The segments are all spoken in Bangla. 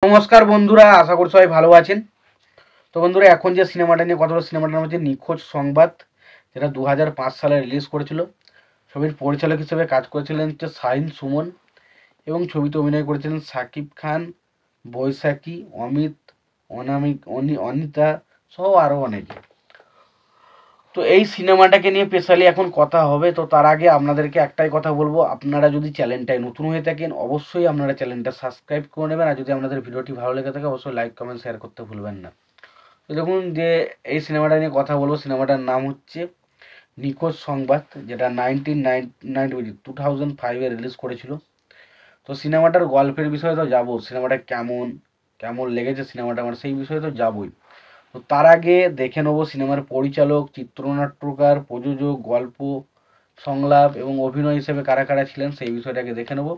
নমস্কার বন্ধুরা, আশা করি সবাই ভালো আছেন। তো বন্ধুরা, এখন যে সিনেমাটা নিয়ে কথা বলবো, সিনেমাটার নাম হচ্ছে নিখোঁজ সংবাদ, যেটা 2005 সালে রিলিজ করেছিল। ছবির পরিচালক হিসেবে কাজ করেছিলেন হচ্ছে শাহিন সুমন, এবং ছবিতে অভিনয় করেছিলেন সাকিব খান, বৈশাখী, অমিত, অনিতা সহ আরও অনেকে। তো এই সিনেমাটাকে নিয়ে স্পেশালি এখন কথা হবে। তো তার আগে আপনাদেরকে একটাই কথা বলবো, আপনারা যদি চ্যানেলটায় নতুন হয়ে থাকেন অবশ্যই আপনারা চ্যানেলটা সাবস্ক্রাইব করে নেবেন, আর যদি আপনাদের ভিডিওটি ভালো লেগে থাকে অবশ্যই লাইক কমেন্ট শেয়ার করতে ভুলবেন না। তো দেখুন, যে এই সিনেমাটা নিয়ে কথা বলবো, সিনেমাটার নাম হচ্ছে নিখোঁজ সংবাদ, যেটা 2005-এ রিলিজ করেছিল। তো সিনেমাটার গল্পের বিষয়ে তো যাবো, সিনেমাটা কেমন কেমন লেগেছে সিনেমাটা আমার, সেই বিষয়ে তো যাবই। তো তার আগে দেখে নেবো সিনেমার পরিচালক, চিত্রনাট্যকার, প্রযোজক, গল্প সংলাপ এবং অভিনয় হিসেবে কারা কারা ছিলেন সেই বিষয়টাকে দেখে নেবো,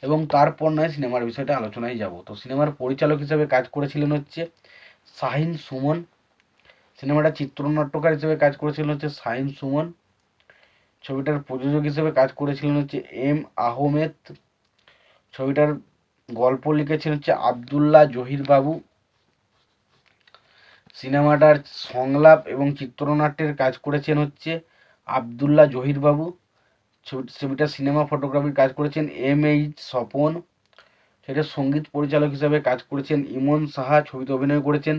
এবং তারপর নয় সিনেমার বিষয়টা আলোচনায় যাব। তো সিনেমার পরিচালক হিসেবে কাজ করেছিলেন হচ্ছে শাহিন সুমন, সিনেমাটা চিত্রনাট্যকার হিসেবে কাজ করেছিলেন হচ্ছে শাহিন সুমন, ছবিটার প্রযোজক হিসেবে কাজ করেছিলেন হচ্ছে এম আহমেদ, ছবিটার গল্প লিখেছেন হচ্ছে আবদুল্লাহ জহির বাবু, সিনেমাটার সংলাপ এবং চিত্রনাট্যের কাজ করেছেন হচ্ছে আবদুল্লাহ জহির বাবু, ছবিটা সিনেমা ফটোগ্রাফির কাজ করেছেন MH স্বপন, সেটার সঙ্গীত পরিচালক হিসেবে কাজ করেছেন ইমন সাহা, ছবিতে অভিনয় করেছেন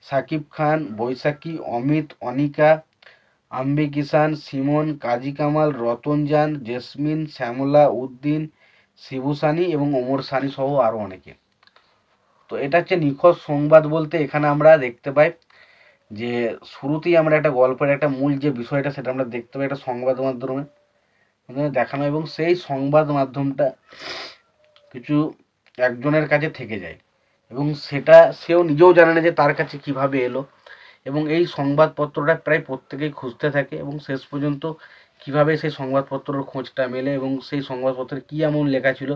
সাকিব খান, বৈশাখী, অমিত, অনিকা, আম্বি কিষান, সিমন, কাজী কামাল, রতনজান, জেসমিন, শ্যামলা উদ্দিন, শিবু সানি এবং ওমর সানি সহ আরও অনেকে। তো এটা হচ্ছে নিখোঁজ সংবাদ বলতে এখানে আমরা দেখতে পাই যে শুরুতেই আমরা একটা গল্পের একটা মূল যে বিষয়টা সেটা আমরা দেখতে পাই একটা সংবাদ মাধ্যমে দেখানো, এবং সেই সংবাদ মাধ্যমটা কিছু একজনের কাছে থেকে যায়, এবং সেটা সেও নিজেও জানে না যে তার কাছে কিভাবে এলো, এবং এই সংবাদপত্রটা প্রায় প্রত্যেকেই খুঁজতে থাকে, এবং শেষ পর্যন্ত কিভাবে সেই সংবাদপত্রের খোঁজটা মেলে এবং সেই সংবাদপত্রে কী এমন লেখা ছিল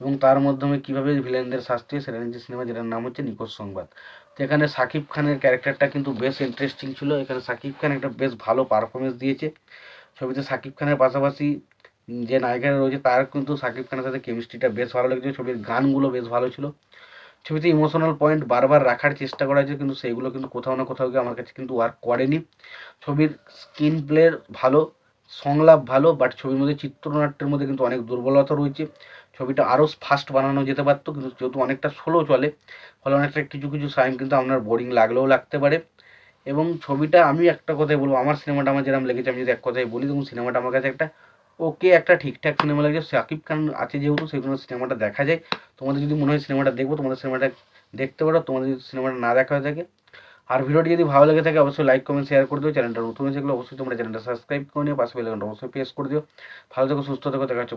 এবং তার মাধ্যমে কীভাবে ভিলেনদের শাস্তি হয়, সেটা নিয়ে সিনেমা, যেটার নাম হচ্ছে নিখোঁজ সংবাদ। তো এখানে সাকিব খানের ক্যারেক্টারটা কিন্তু বেশ ইন্টারেস্টিং ছিল, এখানে সাকিব খান একটা বেশ ভালো পারফরমেন্স দিয়েছে। ছবিতে সাকিব খানের পাশাপাশি যে নায়িকারা রয়েছে তার কিন্তু সাকিব খানের সাথে কেমিস্ট্রিটা বেশ ভালো লেগেছে, ছবির গানগুলো বেশ ভালো ছিল। ছবিতে ইমোশনাল পয়েন্ট বারবার রাখার চেষ্টা করা হয়েছে, কিন্তু সেইগুলো কিন্তু কোথাও না কোথাও গিয়ে আমার কাছে কিন্তু ওয়ার্ক করেনি। ছবির স্ক্রিন প্লের ভালো, সংলাপ ভালো, বাট ছবির মধ্যে চিত্রনাট্যের মধ্যে কিন্তু অনেক দুর্বলতা রয়েছে। ছবিটা আরও ফাস্ট বানানো যেতে পারতো, কিন্তু যেহেতু অনেকটা স্লো চলে ফলে অনেকটা কিছু কিছু টাইম কিন্তু আপনার বোরিং লাগলেও লাগতে পারে। এবং ছবিটা আমি একটা কথাই বলবো, আমার সিনেমাটা আমার যেরকম লেগেছে আমি যদি এক কথাই বলি, তখন সিনেমাটা আমার কাছে একটা ওকে একটা ঠিকঠাক সিনেমা লাগছে। সাকিব খান আছে যেহেতু সেই জন্য সিনেমাটা দেখা যায়। তোমাদের যদি মনে হয় সিনেমাটা দেখবো, তোমাদের সিনেমাটা দেখতে পারো, তোমাদের যদি সিনেমাটা না দেখা হয়ে থাকে। আর ভিডিওটি যদি ভালো লেগে থাকে অবশ্যই লাইক কমেন্ট শেয়ার করে দিও, চ্যানেলটা নতুন হয়ে থাকলে অবশ্যই তোমরা চ্যানেলটা সাবস্ক্রাইব করে নিও, পাশে বেল আইকনটা অবশ্যই প্রেস করে দিও। ভালো থেকো, সুস্থ থেকো, দেখা হচ্ছে।